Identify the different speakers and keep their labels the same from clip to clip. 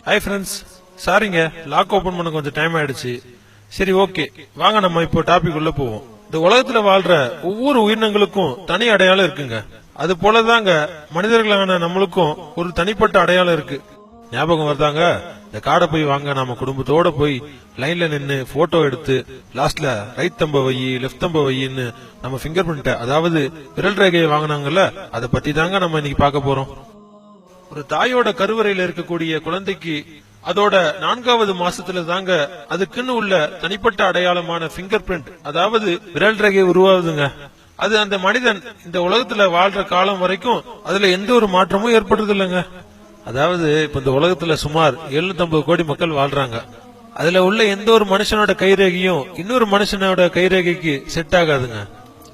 Speaker 1: Hi friends, சாரிங்க lock open பண்ண கொஞ்சம் டைம் ஆயிடுச்சு. சரி, ஓகே, வாங்க நம்ம இப்போ டாபிக் உள்ள போவோம். இந்த உலகத்துல வாழ்ற ஒவ்வொரு உயிரினங்களுக்கும் தனி அடையாளம் இருக்குங்க. அது போலதாங்க மனிதர்களான நம்மளுக்கும் ஒரு தனிப்பட்ட அடையாளம் இருக்கு. ஞாபகம் வருதாங்க? இந்த காடை போய் வாங்க, நாம குடும்பத்தோட போய் லைன்ல நின்னு போட்டோ எடுத்து லாஸ்ட்ல ரைட் தம்ப வை லெப்ட் தம்ப வைன்னு நம்ம பிங்கர் பிரிண்ட், அதாவது விரல் ரேகையை வாங்கினாங்கல்ல, அதை பத்தி தாங்க நம்ம இன்னைக்கு பார்க்க போறோம். ஒரு தாயோட கருவறையில இருக்கக்கூடிய குழந்தைக்கு அதோட 4வது மாசத்துல தாங்க அதுக்குன்னு உள்ள தனிப்பட்ட அடையாளமான பிங்கர் பிரிண்ட், அதாவது விரல் ரேகை உருவாகுதுங்க. அது அந்த மனிதன் இந்த உலகத்துல வாழ்ற காலம் வரைக்கும் அதுல எந்த ஒரு மாற்றமும் ஏற்படுறது இல்லைங்க. அதாவது இப்ப இந்த உலகத்துல சுமார் 750 கோடி மக்கள் வாழ்றாங்க. அதுல உள்ள எந்த ஒரு மனுஷனோட கைரேகையும் இன்னொரு மனுஷனோட கைரேகைக்கு செட் ஆகாதுங்க.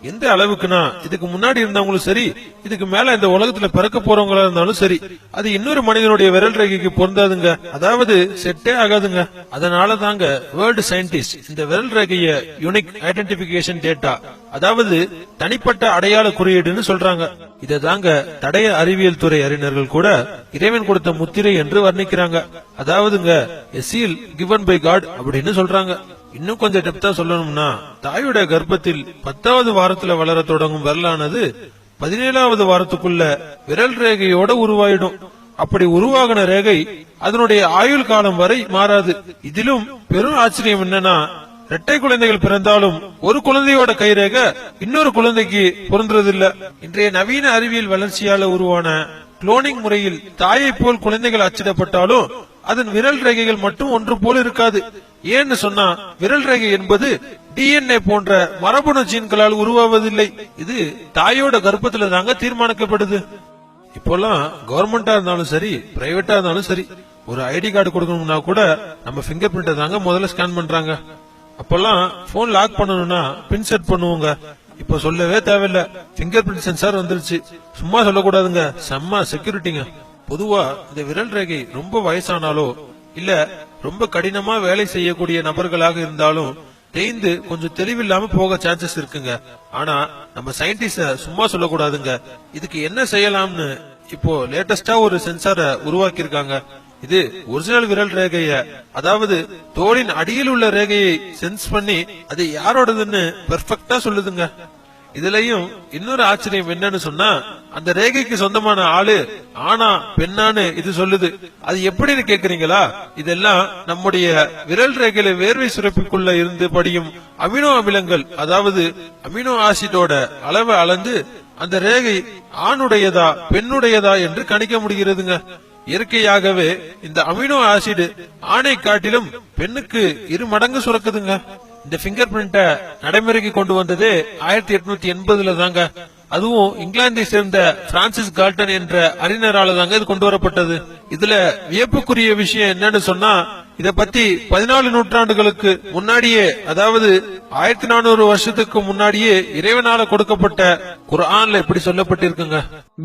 Speaker 1: எந்த அளவுக்குன்னா, இதுக்கு முன்னாடி இருந்தவங்களும் சரி, இதுக்கு மேல இந்த உலகத்துல பிறக்க போறவங்களா இருந்தாலும் சரி, அது இன்னொரு மனிதனுடைய விரல் ரேகைக்கு பொருந்தாதுங்க. அதாவது செட்டே ஆகாதுங்க. அதனால தாங்க வேர்ல்டு சயின்டிஸ்ட் இந்த விரல் ரேகைய யூனிக் ஐடென்டிபிகேஷன் டேட்டா, அதாவது தனிப்பட்ட அடையாள குறியீடுன்னு சொல்றாங்க. இதை தாங்க தடய அறிவியல் துறை அறிஞர்கள் கூட இறைவன் கொடுத்த முத்திரை என்று வர்ணிக்கிறாங்க. அதாவதுங்க a seal given by God அப்படின்னு சொல்றாங்க. இன்னும் கொஞ்சம் டெப்தா சொல்லணும்னா, தாயோட கர்ப்பத்தில் 10வது வாரத்துல வளர தொடங்கும் விரலானது 17வது வாரத்துக்குள்ள விரல் ரேகையோட உருவாயிடும். அப்படி உருவாகின ரேகை அதனுடைய ஆயுள் காலம் வரை மாறாது. இதிலும் பெரும் ஆச்சரியம் என்னன்னா, இரட்டை குழந்தைகள் பிறந்தாலும் ஒரு குழந்தையோட கைரேகை இன்னொரு குழந்தைக்கு பொருந்துறதில்ல. இன்றைய நவீன அறிவியல் வளர்ச்சியால உருவான குளோனிங் முறையில் தாயை போல் குழந்தைகள் அச்சிடப்பட்டாலும் அதன் விரல் ரேகைகள் மட்டும் ஒன்று போல இருக்காது. ஏன்னு சொன்னா, விரல் ரேகை என்பது டிஎன்ஏ போன்ற மரபணு ஜீன்களால் உருவாவதில்லை. இது தாயோட கர்ப்பத்துல தாங்க தீர்மானிக்கப்படுது. இப்போல்லாம் கவர்மெண்டா இருந்தாலும் சரி, பிரைவேட்டா இருந்தாலும் சரி, ஒரு ஐடி கார்டு கொடுக்கணும்னா கூட நம்ம பிங்கர் பிரிண்ட தாங்க முதல்ல ஸ்கேன் பண்றாங்க. அப்பெல்லாம் போன் லாக் பண்ணணும்னா பின் செட் பண்ணுவோங்க. இப்ப சொல்லவே தேவையில்ல, பிங்கர் பிரிண்ட் சென்சார் வந்துருச்சு. சும்மா சொல்லக்கூடாதுங்க, செம்ம செக்யூரிட்டிங்க. பொதுவா இந்த விரல் ரேகை ரொம்ப வயசானாலோ இல்ல ரொம்ப கடினமா வேலை செய்யக்கூடிய நபர்களாக இருந்தாலும் தேய்ந்து கொஞ்சம் தெளிவில்லாம போக சான்சஸ் இருக்குங்க. ஆனா நம்ம சயின்டிஸ்ட சும்மா சொல்லக்கூடாதுங்க. இதுக்கு என்ன செய்யலாம்னு இப்போ லேட்டஸ்டா ஒரு சென்சாரை உருவாக்கி இருக்காங்க. இது ஒரிஜினல் விரல் ரேகைய, அதாவது தோலின் அடியில் உள்ள ரேகையை சென்ஸ் பண்ணி அது யாரோடதுன்னு பெர்ஃபெக்ட்டா சொல்லுதுங்க. இதுலயும் இன்னொரு ஆச்சரியம் என்னன்னு சொன்னா, அந்த ரேகைக்கு சொந்தமான ஆளு ஆனா பெண்ணான்னு இது சொல்லுது. அது எப்படின்னு கேக்குறீங்களா? இதெல்லாம் நம்முடைய விரல் ரேகையில வேர்வை சுரப்பிக்குள்ள இருந்து படியும் அமினோ அமிலங்கள், அதாவது அமினோ ஆசிடோட அளவை அளந்து அந்த ரேகை ஆணுடையதா பெண்ணுடையதா என்று கணிக்க முடிகிறதுங்க. இயற்கையாகவே இந்த அமினோ ஆசிட் ஆணை காட்டிலும் பெண்ணுக்கு 2 மடங்கு சுரக்குதுங்க. இந்த பிங்கர் பிரிண்ட நடைமுறைக்கு கொண்டு வந்தது 1880 தாங்க. அதுவும் இங்கிலாந்தை சேர்ந்த பிரான்சிஸ் கால்டன் என்ற அறிஞரால தாங்க இது கொண்டு வரப்பட்டது. இதுல வியப்புக்குரிய விஷயம் என்னன்னு சொன்னா, இத பத்தி 14 நூற்றாண்டுகளுக்கு முன்னாடியே, அதாவது 1400 வருஷத்துக்கு முன்னாடியே இறைவனால கொடுக்கப்பட்ட குர்ஆன்ல இப்படி சொல்லப்பட்டிருக்குங்க.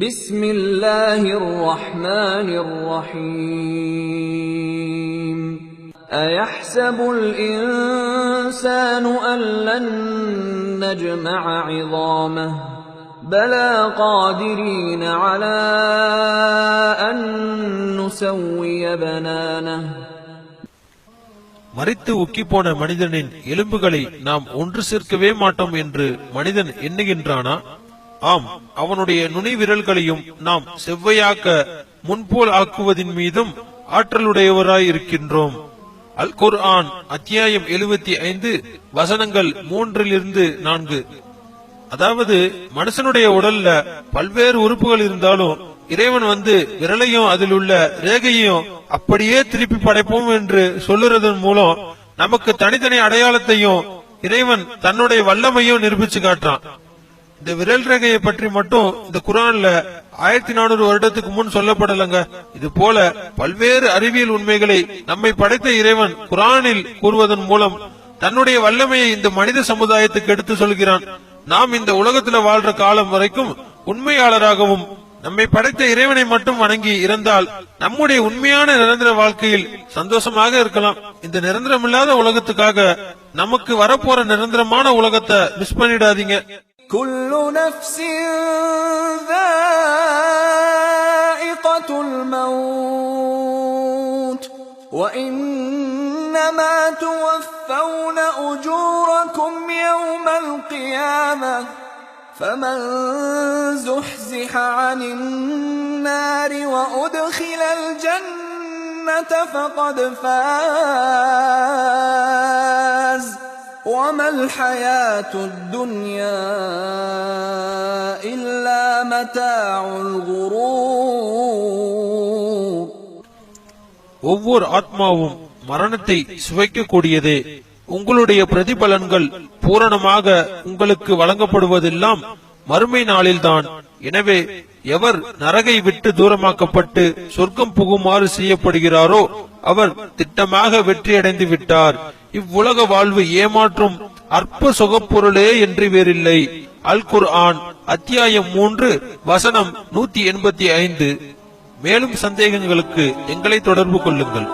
Speaker 2: பிஸ்மில்லாஹிர் ரஹ்மானிர் ரஹீம். أيحسب الإنسان أن لن نجمع عظامه بلى قادرين على أن نسوي بنانه.
Speaker 1: மரித்து உக்கி போன மனிதனின் எலும்புகளை நாம் ஒன்று சேர்க்கவே மாட்டோம் என்று மனிதன் எண்ணுகின்றானா? ஆம், அவனுடைய நுனி விரல்களையும் நாம் செவ்வையாக்க முன்போல் ஆக்குவதின் மீதும் ஆற்றலுடையவராய் இருக்கின்றோம். அல் குர்ஆன் அத்தியாயம் 75 வசனங்கள் 3-4. அதாவது மனுஷனுடைய உடல்ல பல்வேறு உறுப்புகள் இருந்தாலும் இறைவன் விரலையும் அதில் உள்ள ரேகையையும் அப்படியே திருப்பி படைப்போம் என்று சொல்லுறதன் மூலம் நமக்கு தனித்தனி அடையாளத்தையும் இறைவன் தன்னுடைய வல்லமையும் நிரூபிச்சு காட்டுறான். இந்த விரல் ரேகையை பற்றி மட்டும் இந்த குர்ஆன்ல 1400 வருடத்துக்கு முன் சொல்லப்படலங்க. இது போல பல்வேறு அறிவியல் உண்மைகளை நம்மை படைத்த இறைவன் குர்ஆனில் கூறுவதன் மூலம் தன்னுடைய வல்லமையை இந்த மனித சமுதாயத்துக்கு எடுத்து சொல்கிறான். நாம் இந்த உலகத்துல வாழ்ற காலம் வரைக்கும் உண்மையாளராகவும் நம்மை படைத்த இறைவனை மட்டும் வணங்கி இருந்தால் நம்முடைய உண்மையான நிரந்தர வாழ்க்கையில் சந்தோஷமாக இருக்கலாம். இந்த நிரந்தரமில்லாத உலகத்துக்காக நமக்கு வரப்போற நிரந்தரமான உலகத்தை மிஸ் பண்ணிடாதீங்க.
Speaker 2: كل نفس ذائقة الموت وَإِنَّمَا تُوَفَّوْنَ أُجُورَكُمْ يَوْمَ الْقِيَامَةِ فَمَنْ زُحْزِحَ عَنِ النَّارِ وَأُدْخِلَ الْجَنَّةَ فَقَدْ فَازَ وَمَا الْحَيَاةُ الدُّنْيَا إِلَّا مَتَاعُ الْغُرُورِ.
Speaker 1: ஒவ்வொரு ஆத்மாவும் மரணத்தை சுவைக்கக்கூடியதே. உங்களுடைய பிரதிபலன்கள் பூரணமாக உங்களுக்கு வழங்கப்படுவதெல்லாம் மறுமை நாளில்தான். எனவே எவர் நரகை விட்டு தூரமாக்கப்பட்டு சொர்க்கம் புகுமாறு செய்யப்படுகிறாரோ அவர் திட்டமாக வெற்றியடைந்து விட்டார். இவ்வுலக வாழ்வு ஏமாற்றும் அற்ப சுகப்பொருளே என்று வேறில்லை. அல் குர்ஆன் அத்தியாயம் 3 வசனம் 185. மேலும் சந்தேகங்களுக்கு எங்களை தொடர்பு கொள்ளுங்கள்.